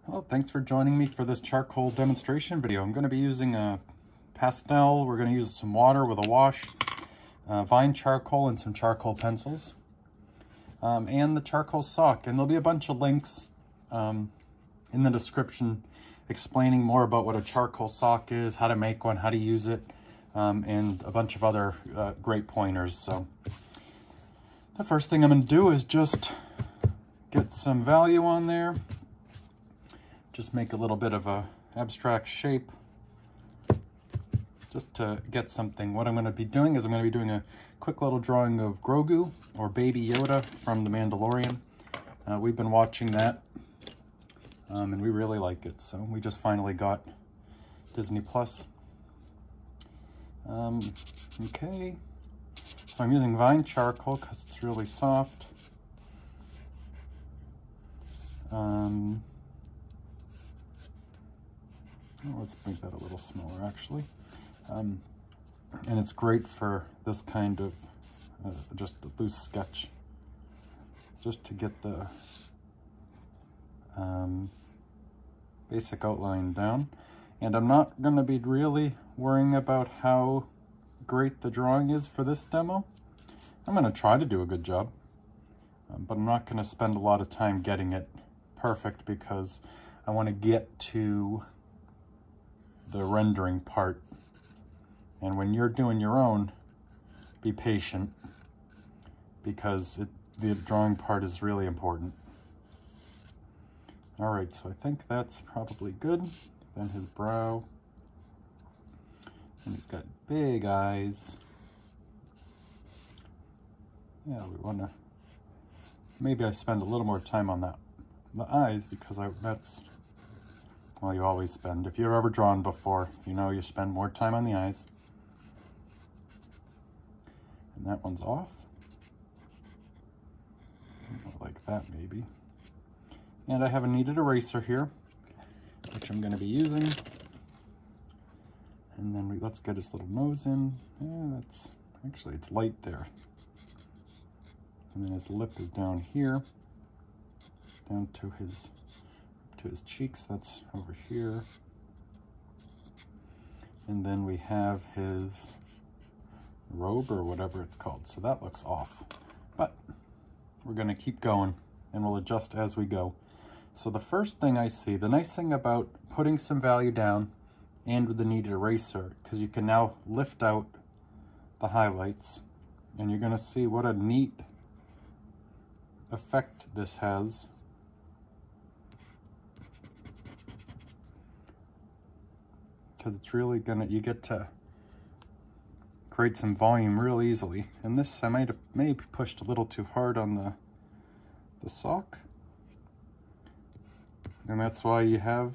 Well, thanks for joining me for this charcoal demonstration video. I'm going to be using a pastel. We're going to use some water with a wash, vine charcoal and some charcoal pencils, and the charcoal sock. And there'll be a bunch of links in the description explaining more about what a charcoal sock is, how to make one, how to use it, and a bunch of other great pointers. So the first thing I'm going to do is just get some value on there. Just make a little bit of a abstract shape just to get something. What I'm going to be doing is I'm going to be doing a quick little drawing of Grogu, or Baby Yoda from the Mandalorian. We've been watching that and we really like it, so we just finally got Disney Plus. Okay, so I'm using vine charcoal because it's really soft. Let's make that a little smaller, actually. And it's great for this kind of just a loose sketch, just to get the basic outline down. And I'm not going to be really worrying about how great the drawing is for this demo. I'm going to try to do a good job, but I'm not going to spend a lot of time getting it perfect because I want to get to the rendering part. And when you're doing your own, be patient, because the drawing part is really important. All right, so I think that's probably good. Then his brow, and he's got big eyes. Yeah, we want to, maybe I spend a little more time on the eyes, because that's, well, you always spend. If you've ever drawn before, you know you spend more time on the eyes. And that one's off. Like that, maybe. And I have a kneaded eraser here, which I'm going to be using. And then let's get his little nose in. Yeah, that's, actually, it's light there. And then his lip is down here, down to his cheeks. That's over here. And then we have his robe, or whatever it's called. So that looks off, but we're going to keep going and we'll adjust as we go. So the first thing I see, the nice thing about putting some value down and with the kneaded eraser, because you can now lift out the highlights, and you're going to see what a neat effect this has. Because it's really gonna, you get to create some volume real easily. And this, I might have maybe pushed a little too hard on the sock. And that's why you have,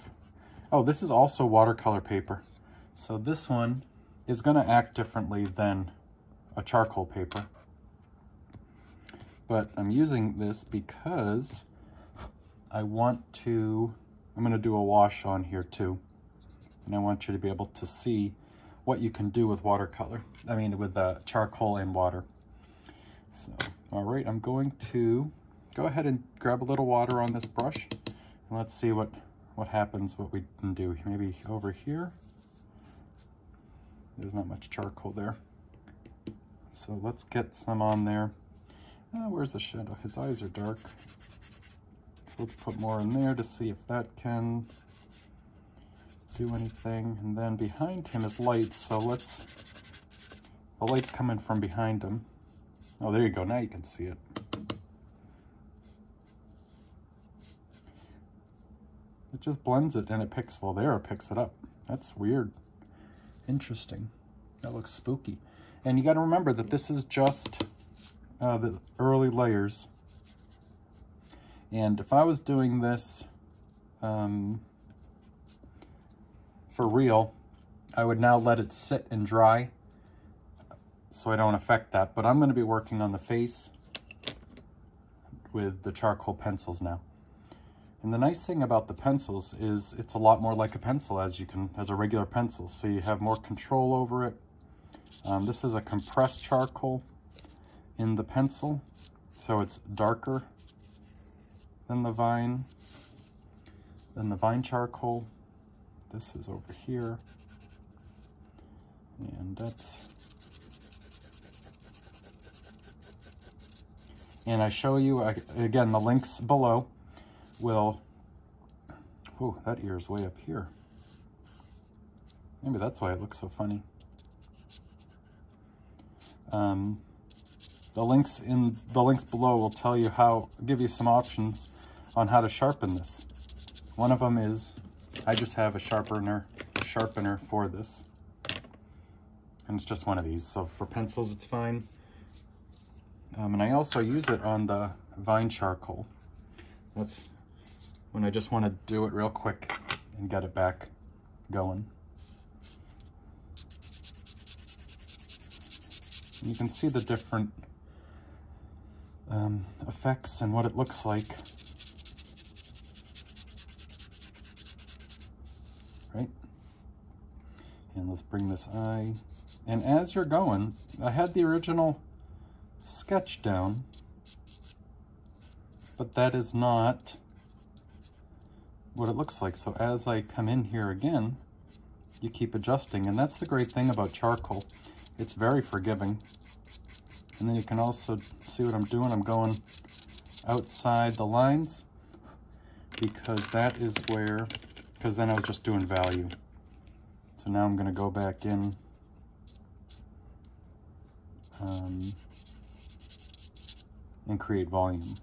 oh, this is also watercolor paper. So this one is gonna act differently than a charcoal paper. But I'm using this because I'm gonna do a wash on here too. And I want you to be able to see what you can do with watercolor. I mean, with charcoal and water. So, all right, I'm going to go ahead and grab a little water on this brush. And let's see what happens, what we can do. Maybe over here. There's not much charcoal there. So let's get some on there. Where's the shadow? His eyes are dark. So let's put more in there to see if that can do anything. And then behind him is lights, so the light's coming from behind him. Oh, there you go, now you can see it. It just blends it, and it picks, well, there, it picks it up. That's weird. Interesting. That looks spooky. And you got to remember that this is just the early layers. And if I was doing this for real, I would now let it sit and dry so I don't affect that. But I'm going to be working on the face with the charcoal pencils now. And the nice thing about the pencils is it's a lot more like a pencil as a regular pencil, so you have more control over it. This is a compressed charcoal in the pencil, so it's darker than the vine. Then the vine charcoal, this is over here. And I show you, again, the links below will, oh, that ear's way up here. Maybe that's why it looks so funny. The links below will tell you give you some options on how to sharpen this. One of them is, I just have a sharpener for this. And it's just one of these, so for pencils it's fine. And I also use it on the vine charcoal. That's when I just want to do it real quick and get it back going. And you can see the different effects and what it looks like. Right? And let's bring this eye. And as you're going, I had the original sketch down, but that is not what it looks like. So as I come in here again, you keep adjusting, and that's the great thing about charcoal. It's very forgiving. And then you can also see what I'm doing. I'm going outside the lines because that is where, because then I was just doing value. So now I'm going to go back in and create volume.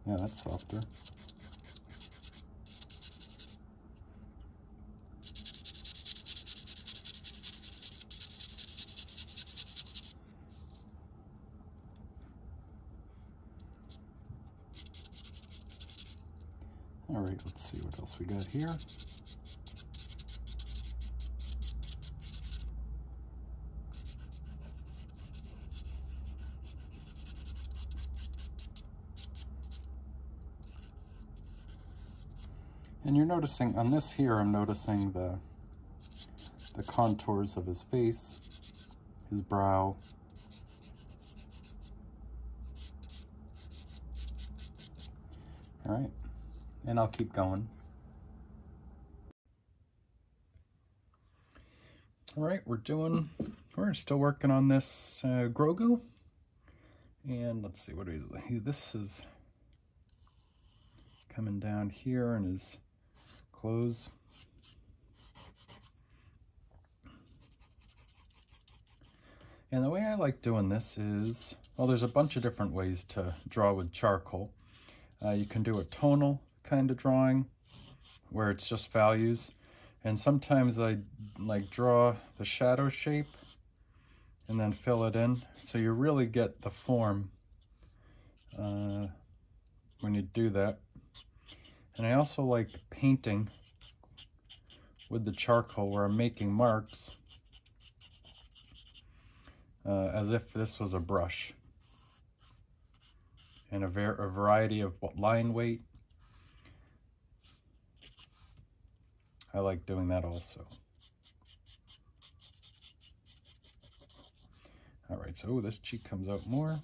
Yeah, that's softer. All right, let's see what else we got here. And you're noticing on this here, I'm noticing the contours of his face, his brow. All right, and I'll keep going. All right, we're still working on this Grogu. And let's see, what is this is coming down here in his clothes. And the way I like doing this is, well, there's a bunch of different ways to draw with charcoal. You can do a tonal kind of drawing where it's just values. And sometimes I like draw the shadow shape and then fill it in. So you really get the form when you do that. And I also like painting with the charcoal where I'm making marks as if this was a brush. And a variety of line weight. I like doing that also. All right, so this cheek comes out more.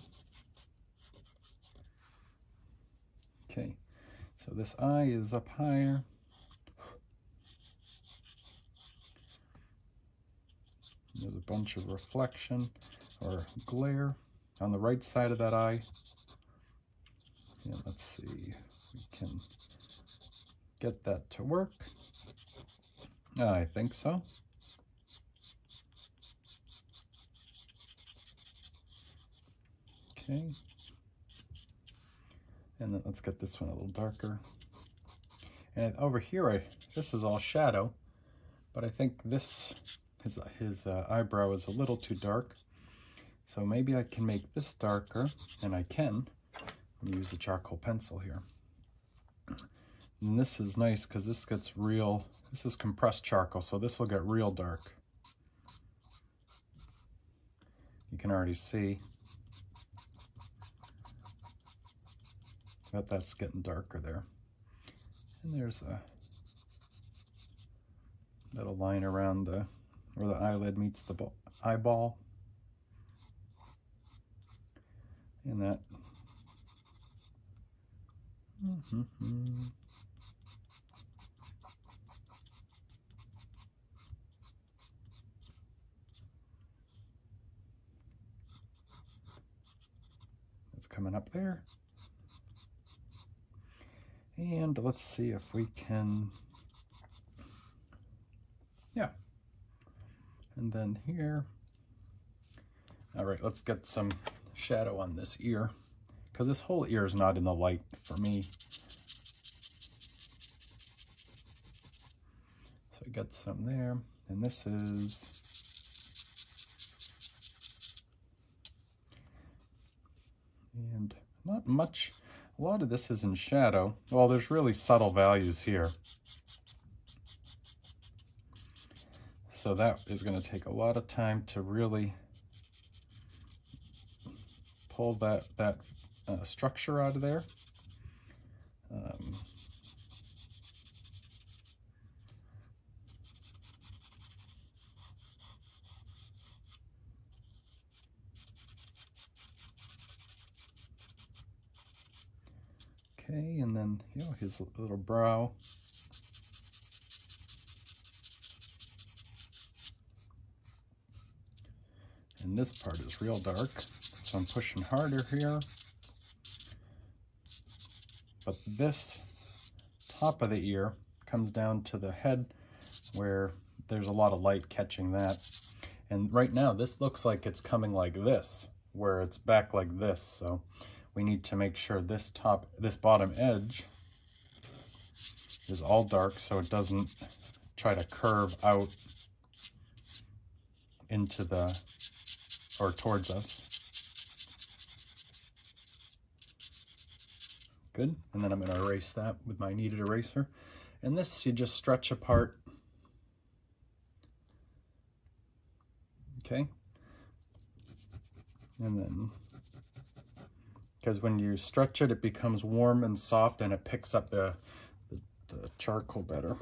Okay, so this eye is up higher. There's a bunch of reflection or glare on the right side of that eye. And let's see if we can get that to work. I think so. Okay. And then let's get this one a little darker. And over here, this is all shadow, but I think this, his eyebrow is a little too dark. So maybe I can make this darker, and I can. Use the charcoal pencil here. And this is nice because this gets real, this is compressed charcoal, so this will get real dark. You can already see that that's getting darker there. And there's a little line around where the eyelid meets the eyeball. And that. coming up there. And let's see if we can, yeah. And then here, all right, let's get some shadow on this ear, because this whole ear is not in the light for me. So we got some there, and this is, and not much, a lot of this is in shadow. Well, there's really subtle values here. So that is going to take a lot of time to really pull that structure out of there. Okay, and then, you know, his little brow. And this part is real dark, so I'm pushing harder here. But this top of the ear comes down to the head where there's a lot of light catching that. And right now this looks like it's coming like this, where it's back like this. So we need to make sure this bottom edge is all dark so it doesn't try to curve out into the, or towards us. Good, and then I'm going to erase that with my kneaded eraser. And this you just stretch apart. Okay. And then, because when you stretch it, it becomes warm and soft and it picks up the charcoal better.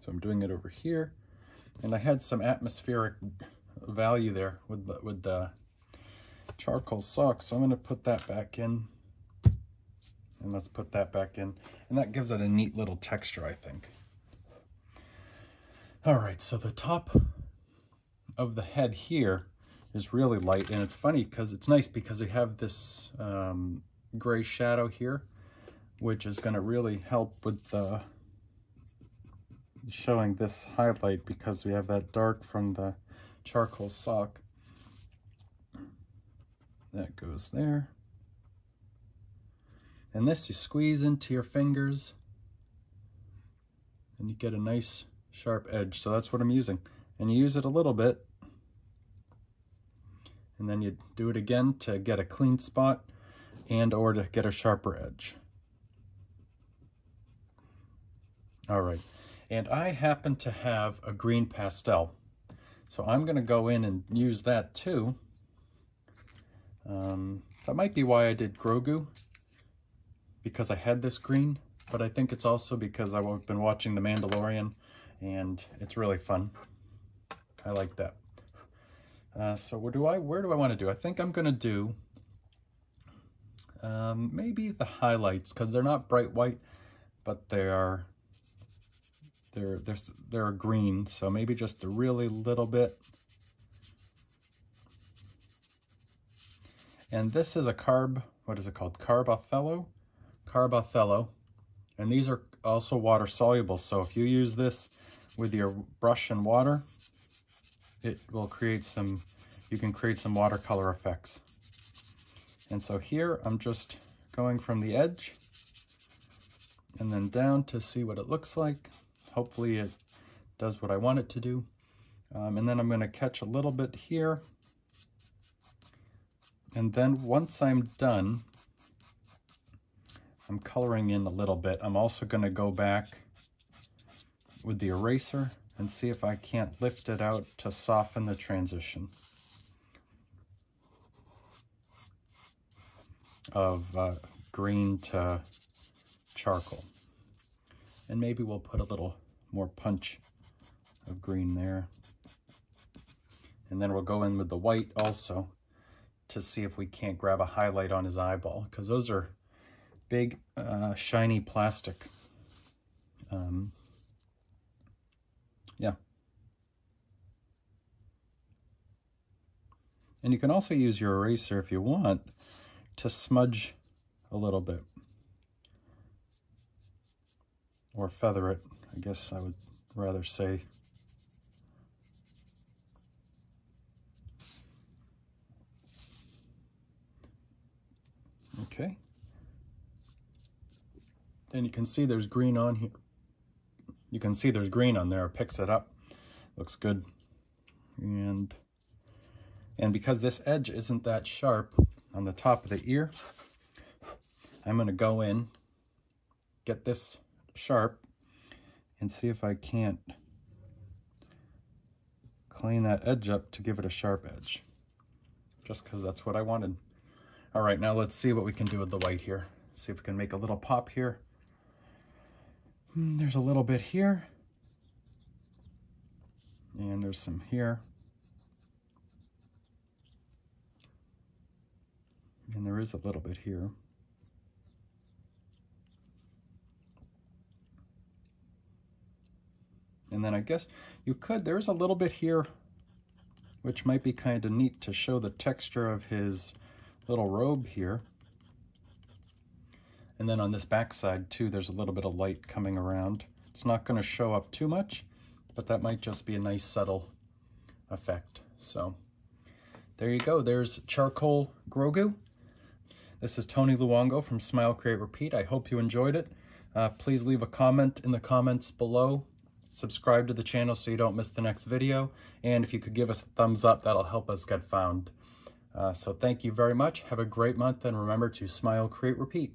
So I'm doing it over here. And I had some atmospheric value there with the charcoal sock, so I'm going to put that back in. And let's put that back in. And that gives it a neat little texture, I think. All right, so the top of the head here is really light, and it's funny because it's nice because we have this gray shadow here, which is going to really help with showing this highlight because we have that dark from the charcoal sock. That goes there. And this you squeeze into your fingers and you get a nice sharp edge. So that's what I'm using. And you use it a little bit. And then you do it again to get a clean spot and or to get a sharper edge. All right. And I happen to have a green pastel. So I'm going to go in and use that too. That might be why I did Grogu, because I had this green, but I think it's also because I've been watching The Mandalorian and it's really fun. I like that. So where do I want to do? I think I'm going to do maybe the highlights, because they're not bright white, but they're green, so maybe just a really little bit. And this is a what is it called? Carbothello. And these are also water soluble, so if you use this with your brush and water, it will create you can create some watercolor effects. And so here I'm just going from the edge and then down to see what it looks like. Hopefully it does what I want it to do. And then I'm going to catch a little bit here. And then once I'm done, I'm coloring in a little bit. I'm also going to go back with the eraser and see if I can't lift it out to soften the transition of green to charcoal. And maybe we'll put a little more punch of green there. And then we'll go in with the white also to see if we can't grab a highlight on his eyeball, because those are big, shiny plastic. Yeah. And you can also use your eraser if you want to smudge a little bit. Or feather it, I guess I would rather say. Okay. And you can see there's green on here. You can see there's green on there. It picks it up. Looks good. And because this edge isn't that sharp on the top of the ear, I'm going to go in, get this sharp, and see if I can't clean that edge up to give it a sharp edge. Just because that's what I wanted. All right, now let's see what we can do with the white here. See if we can make a little pop here. There's a little bit here. And there's some here. And there is a little bit here. And then I guess you could, there's a little bit here, which might be kind of neat to show the texture of his little robe here. And then on this back side too, there's a little bit of light coming around. It's not going to show up too much, but that might just be a nice subtle effect. So there you go. There's charcoal Grogu. This is Tony Luongo from Smile, Create, Repeat. I hope you enjoyed it. Please leave a comment in the comments below. Subscribe to the channel so you don't miss the next video. And if you could give us a thumbs up, that'll help us get found. So thank you very much. Have a great month, and remember to smile, create, repeat.